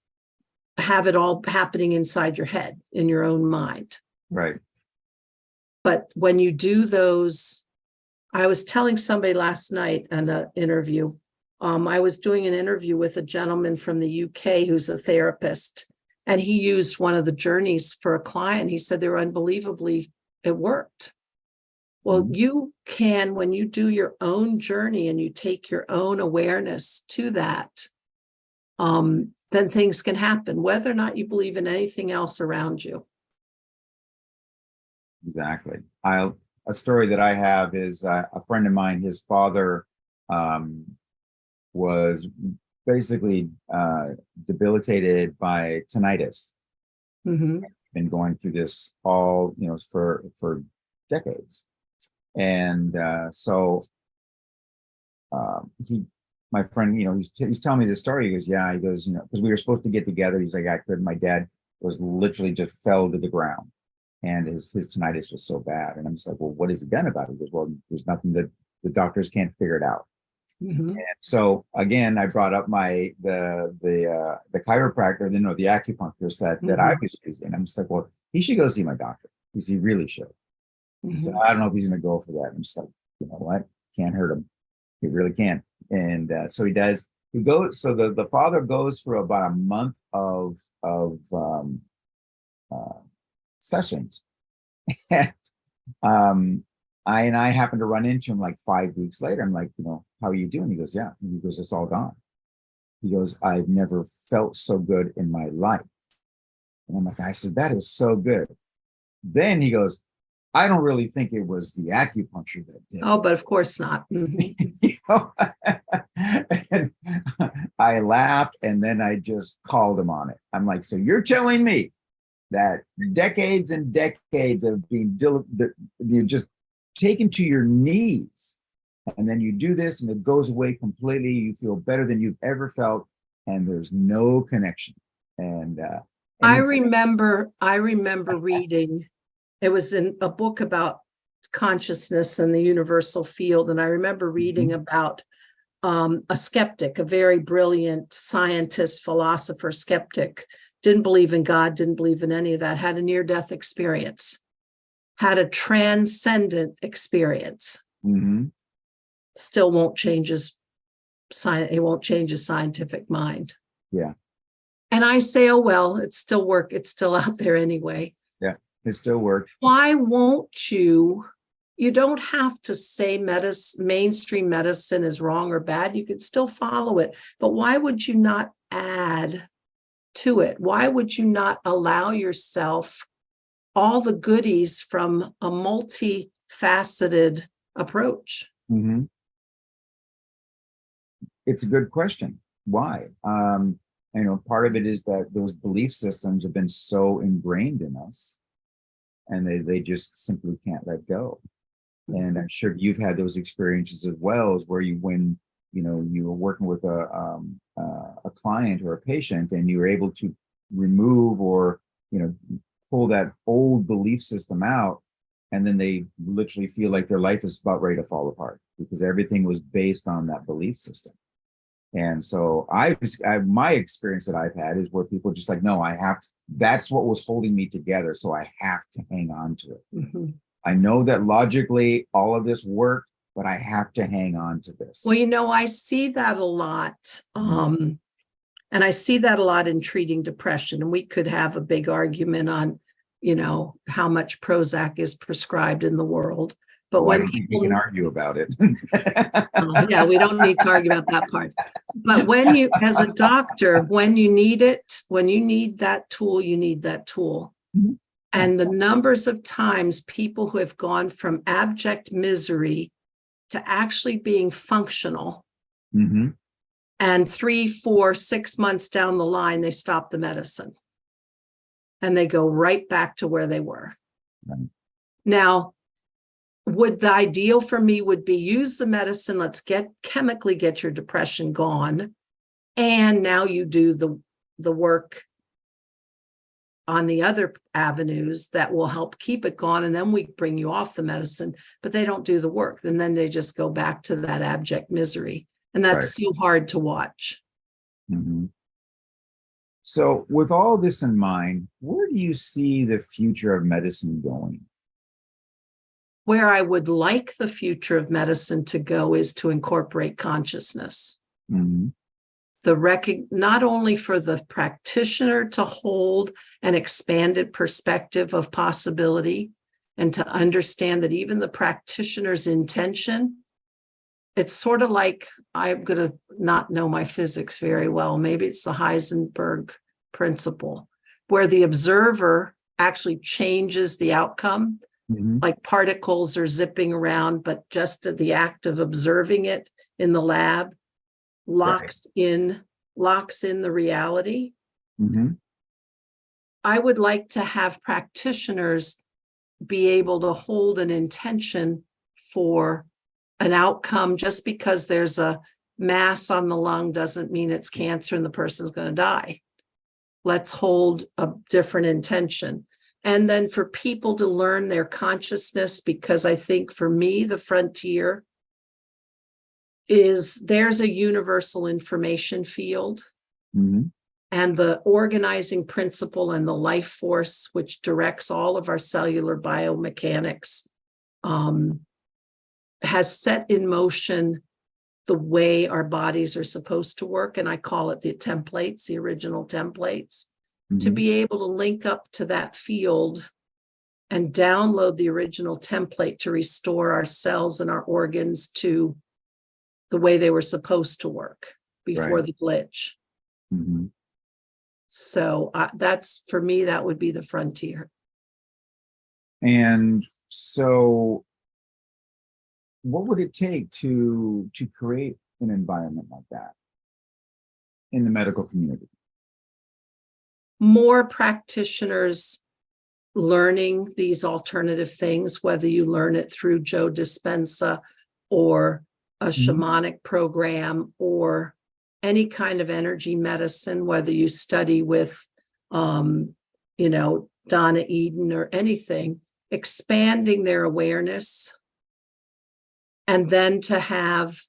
have it all happening inside your head, in your own mind. Right. But when you do those, I was telling somebody last night in an interview, I was doing an interview with a gentleman from the UK who's a therapist, and he used one of the journeys for a client. He said they were unbelievably, it worked. Well, you can, when you do your own journey and you take your own awareness to that, then things can happen, whether or not you believe in anything else around you. Exactly. A story that I have is a friend of mine, his father was basically debilitated by tinnitus. Mm-hmm. Been going through this all, for decades. And so my friend, he's telling me this story. He goes, yeah, he goes, because we were supposed to get together. He's like, I couldn't. My dad was literally just fell to the ground, and his tinnitus was so bad. And I'm just like, well, what has he done about it? He goes, well, there's nothing that the doctors can't figure it out. Mm-hmm. And so again, I brought up the chiropractor, the acupuncturist that I was using. I'm just like, well, he should go see my doctor, because he really should. Mm-hmm. So I don't know if he's going to go for that. I'm just like, you know what? Can't hurt him. He really can't. And so he does. He goes. So the father goes for about a month of sessions. And I happened to run into him like 5 weeks later. I'm like, how are you doing? He goes, yeah. And he goes, it's all gone. He goes, I've never felt so good in my life. And I'm like, I said, that is so good. Then he goes, I don't really think it was the acupuncture that did. Oh, but of course not. Mm-hmm. And I laughed, and then I just called him on it. I'm like, so you're telling me that decades and decades of being you're just taken to your knees, and then you do this and it goes away completely. You feel better than you've ever felt, and there's no connection. And I remember reading, it was in a book about consciousness and the universal field. And I remember reading about a skeptic, a very brilliant scientist, philosopher, skeptic, didn't believe in God, didn't believe in any of that, had a near-death experience, had a transcendent experience. Mm-hmm. Still won't change his scientific mind. Yeah. And I say, oh, well, it's still out there anyway. Yeah, it still works. Why won't you? You don't have to say mainstream medicine is wrong or bad. You can still follow it. But why would you not add to it? Why would you not allow yourself all the goodies from a multifaceted approach? Mm-hmm. It's a good question. Why? Part of it is that those belief systems have been so ingrained in us, and they just simply can't let go. And I'm sure you've had those experiences as well, as where you were working with a client or a patient, and you were able to remove or pull that old belief system out, and then they literally feel like their life is about ready to fall apart because everything was based on that belief system. And so my experience that I've had is where people are just like, no, that's what was holding me together, so I have to hang on to it. Mm-hmm. I know that logically all of this worked, but I have to hang on to this. Well, I see that a lot. And I see that a lot in treating depression. And we could have a big argument on, how much Prozac is prescribed in the world. But when people can argue about it. Yeah, we don't need to argue about that part. But as a doctor, when you need it, when you need that tool, you need that tool. Mm-hmm. And the numbers of times people who have gone from abject misery to actually being functional, mm-hmm. and 3, 4, 6 months down the line, they stop the medicine and they go right back to where they were. Right. Now, the ideal for me would be use the medicine, let's chemically get your depression gone. And now you do the work on the other avenues that will help keep it gone. And then we bring you off the medicine, but they don't do the work. And then they just go back to that abject misery. And that's so hard to watch. Mm-hmm. So with all this in mind, where do you see the future of medicine going? Where I would like the future of medicine to go is to incorporate consciousness. Mm-hmm. Not only for the practitioner to hold an expanded perspective of possibility and to understand that even the practitioner's intention it's sort of like, I'm going to not know my physics very well. Maybe it's the Heisenberg principle, where the observer actually changes the outcome. Mhm. Like particles are zipping around, but just the act of observing it in the lab locks in the reality. Mhm. I would like to have practitioners be able to hold an intention for an outcome. Just because there's a mass on the lung doesn't mean it's cancer and the person's going to die. Let's hold a different intention. And then for people to learn their consciousness, because I think for me, the frontier is there's a universal information field, Mhm. and the organizing principle and the life force, which directs all of our cellular biomechanics, has set in motion the way our bodies are supposed to work. And I call it the templates, the original templates, to Mhm. be able to link up to that field and download the original template to restore our cells and our organs to the way they were supposed to work before Right. the glitch. Mhm. So that's, for me, that would be the frontier. And so what would it take to create an environment like that in the medical community? More practitioners learning these alternative things, whether you learn it through Joe Dispenza or a Mhm. shamanic program or any kind of energy medicine, whether you study with, Donna Eden or anything, expanding their awareness. And then to have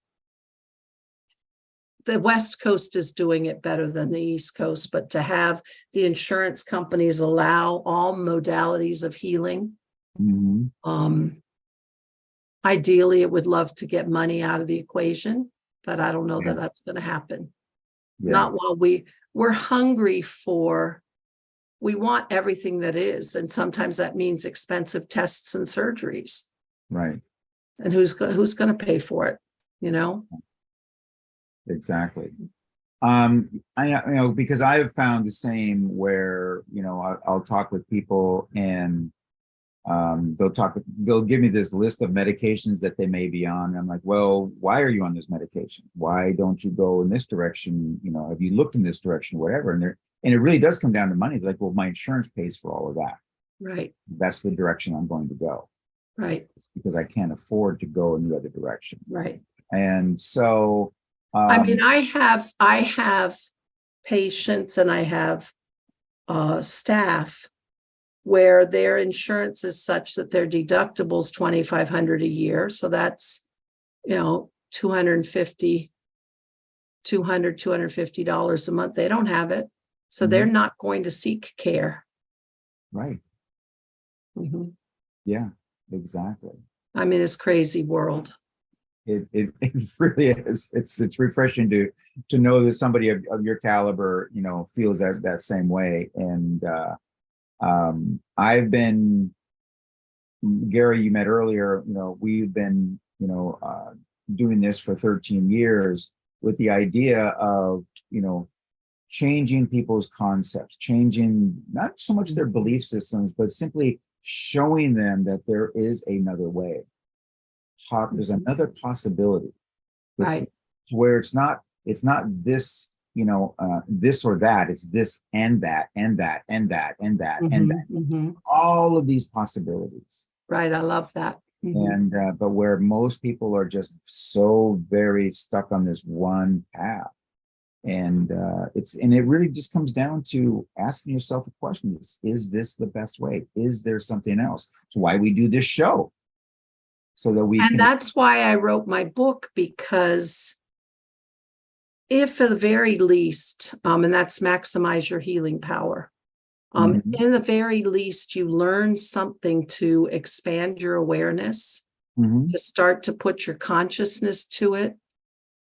the West Coast is doing it better than the East Coast, but to have the insurance companies allow all modalities of healing. Mhm. Ideally, it would love to get money out of the equation, but I don't know Yeah. that that's going to happen. Yeah. Not while we're hungry for, we want everything that is. And sometimes that means expensive tests and surgeries. Right. And who's going to pay for it? Exactly. Because I have found the same where, I'll talk with people and they'll give me this list of medications that they may be on. And I'm like, well, why are you on this medication? Why don't you go in this direction? Have you looked in this direction, whatever? And it really does come down to money. They're like, well, my insurance pays for all of that. Right. That's the direction I'm going to go. Right. Because I can't afford to go in the other direction. Right. And so, I mean, I have patients and I have staff where their insurance is such that their deductible is $2,500 a year. So that's, $250 a month. They don't have it. So they're not going to seek care. Right. Mhm. Yeah, exactly. I mean, it's crazy world. It really is. It's refreshing to know that somebody of your caliber, feels that same way. And I've been, Gary, you met earlier, we've been, doing this for 13 years with the idea of, changing people's concepts, changing not so much their belief systems, but simply showing them that there is another way. There's another possibility. It's Right. where it's not this, this or that. It's this and that and that and that and that and that. Mhm. All of these possibilities. Right. I love that. And but where most people are just so very stuck on this one path. And it really just comes down to asking yourself a question: is this the best way? Is there something else? It's why we do this show. So that we And can. that's why I wrote my book, because if at the very least, and that's maximize your healing power, Mhm. in the very least, you learn something to expand your awareness, Mhm. to start to put your consciousness to it.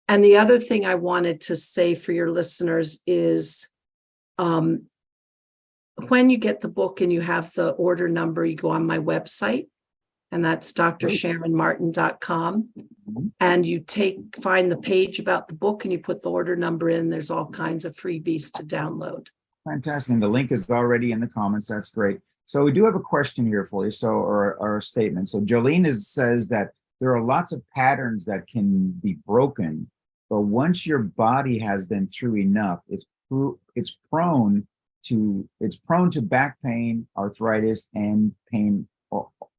And the other thing I wanted to say for your listeners is, when you get the book and you have the order number, you go on my website and that's Great. drsharonmartin.com. Mhm. And you find the page about the book and you put the order number in. There's all kinds of freebies to download. Fantastic. And the link is already in the comments. That's great. So we do have a question here for you. So, or a statement. So Jolene says that there are lots of patterns that can be broken, but once your body has been through enough, it's prone to back pain, arthritis, and pain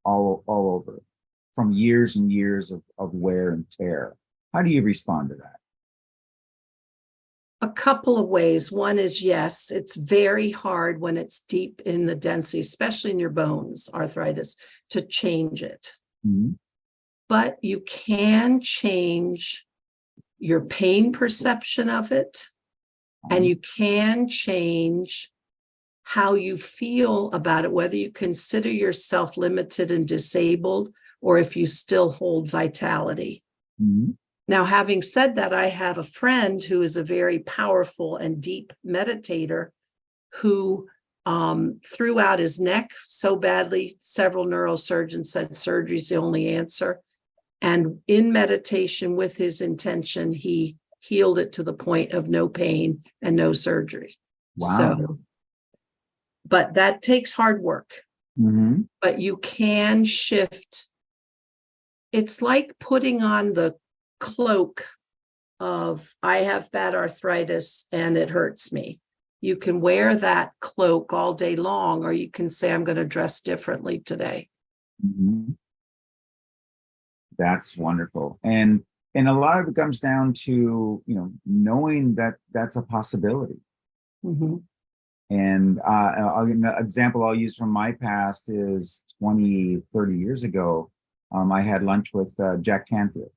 all over from years and years of wear and tear. How do you respond to that? A couple of ways. One is, yes, it's very hard when it's deep in the density, especially in your bones, arthritis, to change it. Mhm. But you can change your pain perception of it, and you can change how you feel about it, whether you consider yourself limited and disabled, or if you still hold vitality. Mhm. Now, having said that, I have a friend who is a very powerful and deep meditator who threw out his neck so badly, several neurosurgeons said surgery is the only answer. And in meditation with his intention, he healed it to the point of no pain and no surgery. Wow. So, but that takes hard work. Mhm. But you can shift. It's like putting on the cloak of, I have bad arthritis and it hurts me. You can wear that cloak all day long, or you can say, I'm going to dress differently today. Mhm. That's wonderful. And a lot of it comes down to, knowing that that's a possibility. Mm-hmm. And an example I'll use from my past is 20, 30 years ago. I had lunch with Jack Canfield.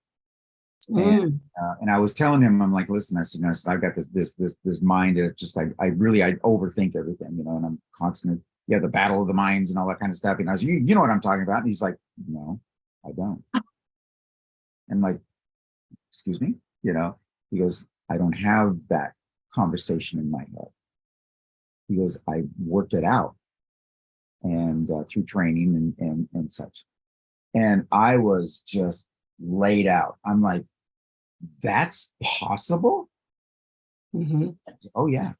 And I was telling him, I'm like, listen, I said, I've got this mind. It's just, I overthink everything, and I'm constantly, the battle of the minds and all that kind of stuff. And I was, you know what I'm talking about? And he's like, no, I don't. And like, excuse me, he goes, I don't have that conversation in my head. He goes, I worked it out and through training and such. And I was just laid out. I'm like, that's possible? Mm-hmm. Oh, yeah.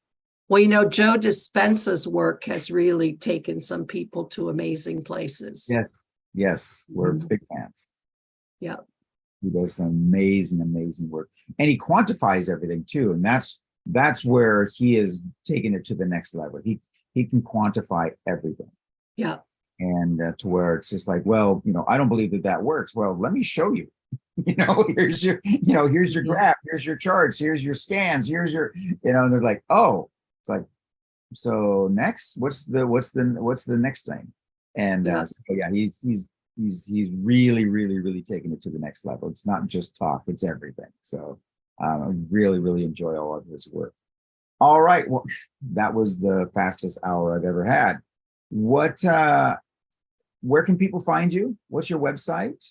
Well, Joe Dispenza's work has really taken some people to amazing places. Yes. We're big fans. Yeah. He does some amazing work. And he quantifies everything too. And that's where he is taking it to the next level. He can quantify everything. Yeah. And to where it's just like, well, I don't believe that works. Well, let me show you. Here's your graph, here's your charts, here's your scans, here's your, and they're like, oh, it's like, so next, what's the next thing? And so yeah, he's really taking it to the next level. It's not just talk, it's everything. So I really enjoy all of his work. All right, well, that was the fastest hour I've ever had. Where can people find you? What's your website?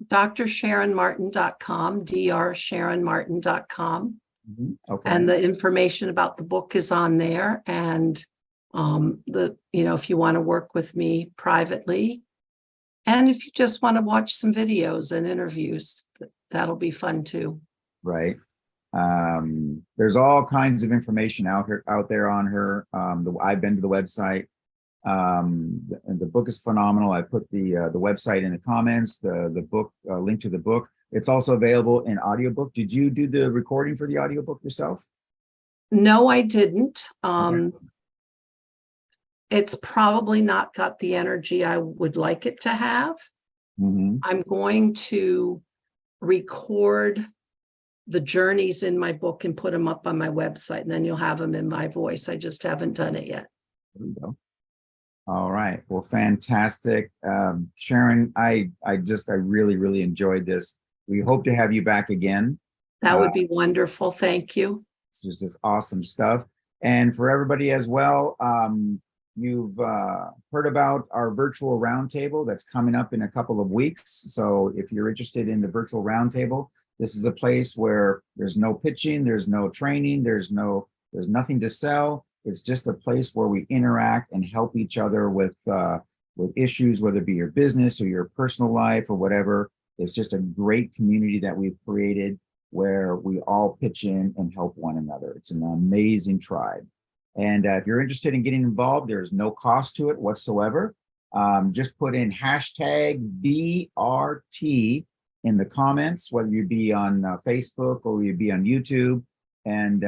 drsharonmartin.com, drsharonmartin.com. Okay. And the information about the book is on there. And if you want to work with me privately, and if you just want to watch some videos and interviews, that'll be fun too. Right. There's all kinds of information out there on her. I've been to the website. And the book is phenomenal. I put the website in the comments, the book, link to the book. It's also available in audiobook. Did you do the recording for the audiobook yourself? No, I didn't. Okay. It's probably not got the energy I would like it to have. Mm-hmm. I'm going to record the journeys in my book and put them up on my website, and then you'll have them in my voice. I just haven't done it yet. There you go. All right. Well, fantastic. Sharon, I really enjoyed this. We hope to have you back again. That would be wonderful. Thank you. This is just awesome stuff. And for everybody as well, you've heard about our virtual roundtable that's coming up in a couple of weeks. So if you're interested in the virtual roundtable, this is a place where there's no pitching, there's no training, there's nothing to sell. It's just a place where we interact and help each other with with issues, whether it be your business or your personal life or whatever. It's just a great community that we've created where we all pitch in and help one another. It's an amazing tribe. And if you're interested in getting involved, there's no cost to it whatsoever. Just put in hashtag VRT in the comments, whether you be on Facebook or you be on YouTube. And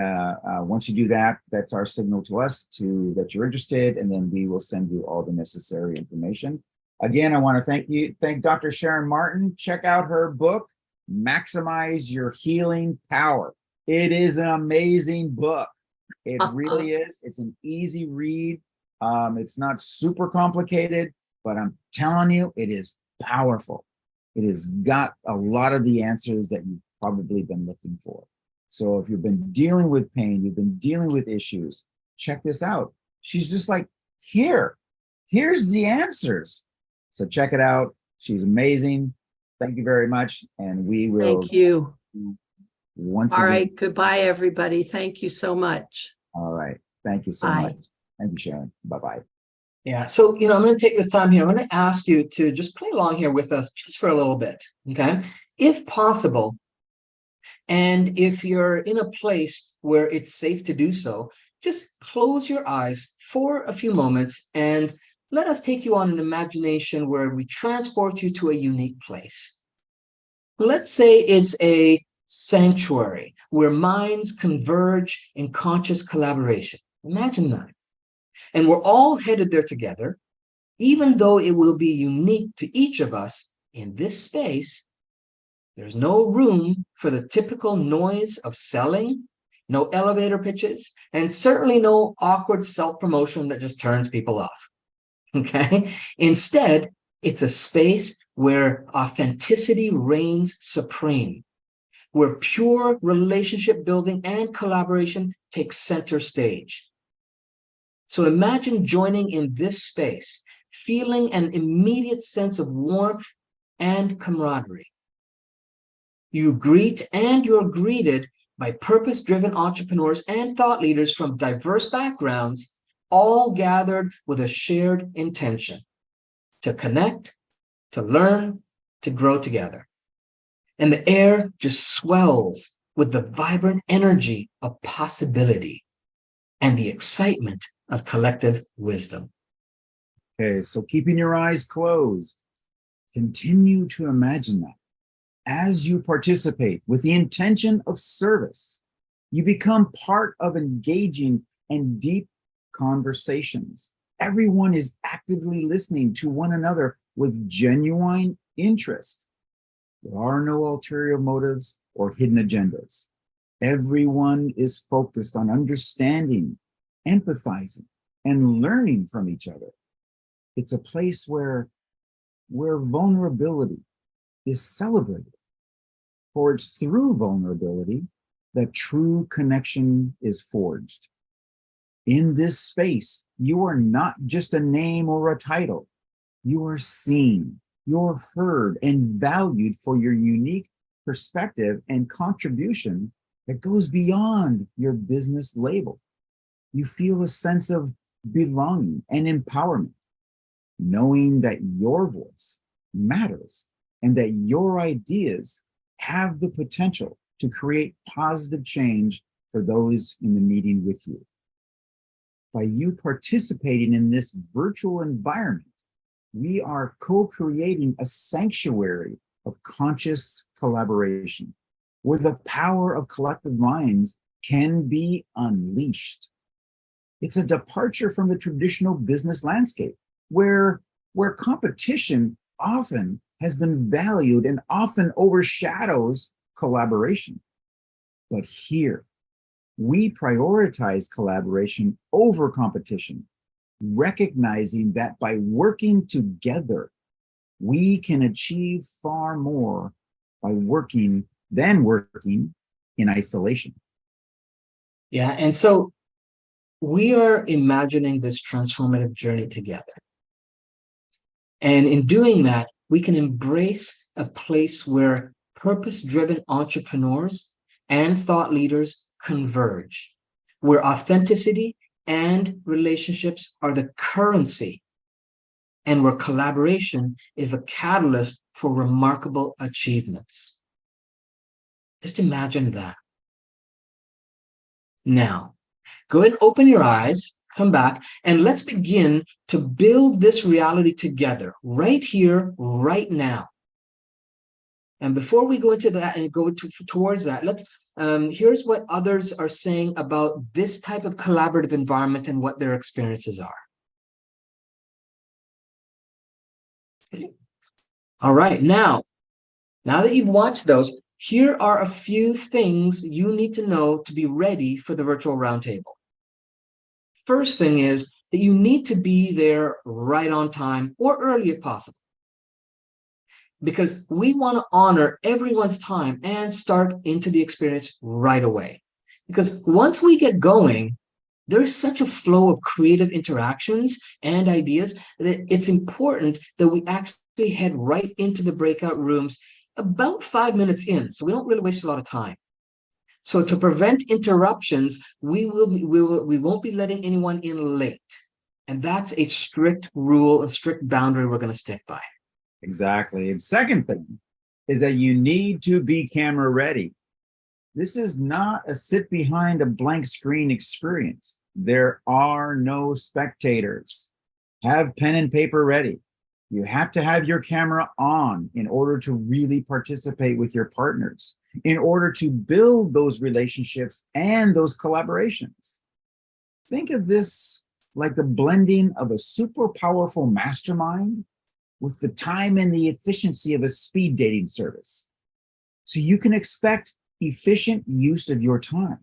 once you do that, that's our signal to us that you're interested, and then we will send you all the necessary information. Again, I want to thank Dr. Sharon Martin. Check out her book, Maximize Your Healing Power. It is an amazing book. It really is. It's an easy read. It's not super complicated, but I'm telling you, it is powerful. It has got a lot of the answers that you've probably been looking for. So if you've been dealing with pain, you've been dealing with issues, check this out. She's just like, here's the answers. So check it out. She's amazing. Thank you very much. And we will. Thank you. Once All again. right. Goodbye, everybody. Thank you so much. All right. Thank you so Bye. much. Thank you, Sharon. Bye-bye. Yeah. So, I'm going to take this time here. I'm going to ask you to just play along here with us just for a little bit. Okay. If possible, and if you're in a place where it's safe to do so, just close your eyes for a few moments and let us take you on an imagination where we transport you to a unique place. Let's say it's a sanctuary where minds converge in conscious collaboration. Imagine that. And we're all headed there together, even though it will be unique to each of us in this space. There's no room for the typical noise of selling, no elevator pitches, and certainly no awkward self-promotion that just turns people off. Okay? Instead, it's a space where authenticity reigns supreme, where pure relationship building and collaboration take center stage. So imagine joining in this space, feeling an immediate sense of warmth and camaraderie. You greet and you're greeted by purpose-driven entrepreneurs and thought leaders from diverse backgrounds, all gathered with a shared intention to connect, to learn, to grow together. And the air just swells with the vibrant energy of possibility and the excitement of collective wisdom. Okay, so keeping your eyes closed, continue to imagine that. As you participate with the intention of service, you become part of engaging and deep conversations. Everyone is actively listening to one another with genuine interest. There are no ulterior motives or hidden agendas. Everyone is focused on understanding, empathizing, and learning from each other. It's a place where vulnerability is celebrated. For it's through vulnerability that true connection is forged. In this space, you are not just a name or a title. You are seen, you're heard, and valued for your unique perspective and contribution that goes beyond your business label. You feel a sense of belonging and empowerment, knowing that your voice matters and that your ideas have the potential to create positive change for those in the meeting with you. By you participating in this virtual environment, we are co-creating a sanctuary of conscious collaboration where the power of collective minds can be unleashed. It's a departure from the traditional business landscape where competition often has been valued and often overshadows collaboration. But here, we prioritize collaboration over competition, recognizing that by working together, we can achieve far more than working in isolation. Yeah, and so we are imagining this transformative journey together. And in doing that, we can embrace a place where purpose-driven entrepreneurs and thought leaders converge, where authenticity and relationships are the currency and where collaboration is the catalyst for remarkable achievements. Just imagine that. Now, go ahead and open your eyes, come back, and let's begin to build this reality together, right here, right now. And before we go into that and go towards that, here's what others are saying about this type of collaborative environment and what their experiences are. Okay. All right, now that you've watched those, here are a few things you need to know to be ready for the virtual roundtable. First thing is that you need to be there right on time or early if possible, because we want to honor everyone's time and start into the experience right away. Because once we get going, there's such a flow of creative interactions and ideas that it's important that we actually head right into the breakout rooms about 5 minutes in, so we don't really waste a lot of time. So to prevent interruptions, we won't be letting anyone in late. And that's a strict rule, a strict boundary we're going to stick by. Exactly. And second thing is that you need to be camera ready. This is not a sit behind a blank screen experience. There are no spectators. Have pen and paper ready. You have to have your camera on in order to really participate with your partners, in order to build those relationships and those collaborations. Think of this like the blending of a super powerful mastermind with the time and the efficiency of a speed dating service. So you can expect efficient use of your time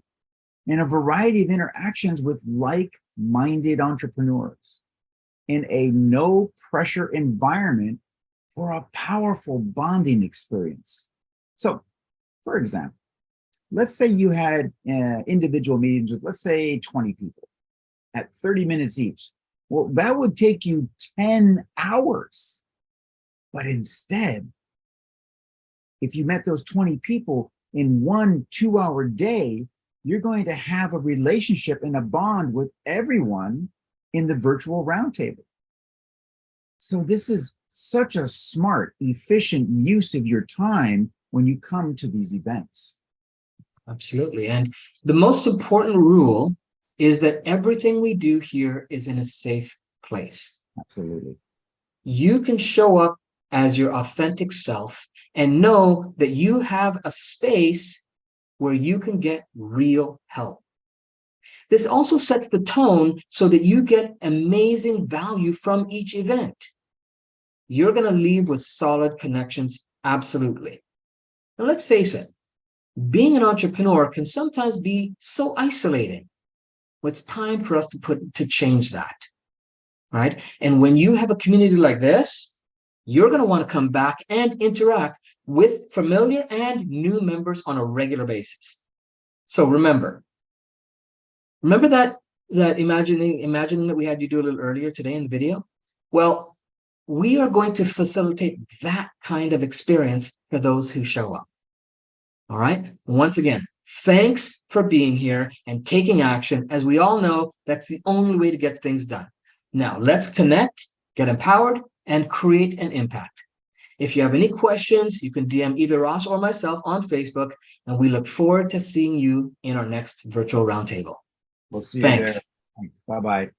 and a variety of interactions with like-minded entrepreneurs in a no-pressure environment for a powerful bonding experience. So, for example, let's say you had individual meetings with, let's say, 20 people at 30 minutes each. Well, that would take you 10 hours. But instead, if you met those 20 people in 1 2-hour day, you're going to have a relationship and a bond with everyone in the virtual roundtable. So this is such a smart, efficient use of your time when you come to these events. Absolutely. And the most important rule is that everything we do here is in a safe place. Absolutely. You can show up as your authentic self and know that you have a space where you can get real help. This also sets the tone so that you get amazing value from each event. You're going to leave with solid connections, absolutely. Now let's face it, being an entrepreneur can sometimes be so isolating. Well, it's time for us to change that, right? And when you have a community like this, you're going to want to come back and interact with familiar and new members on a regular basis. So remember that imagining that we had you do a little earlier today in the video? Well, we are going to facilitate that kind of experience for those who show up. All right. Once again, thanks for being here and taking action. As we all know, that's the only way to get things done. Now, let's connect, get empowered, and create an impact. If you have any questions, you can DM either Ross or myself on Facebook, and we look forward to seeing you in our next virtual roundtable. We'll see you Thanks. there. Thanks. Bye-bye.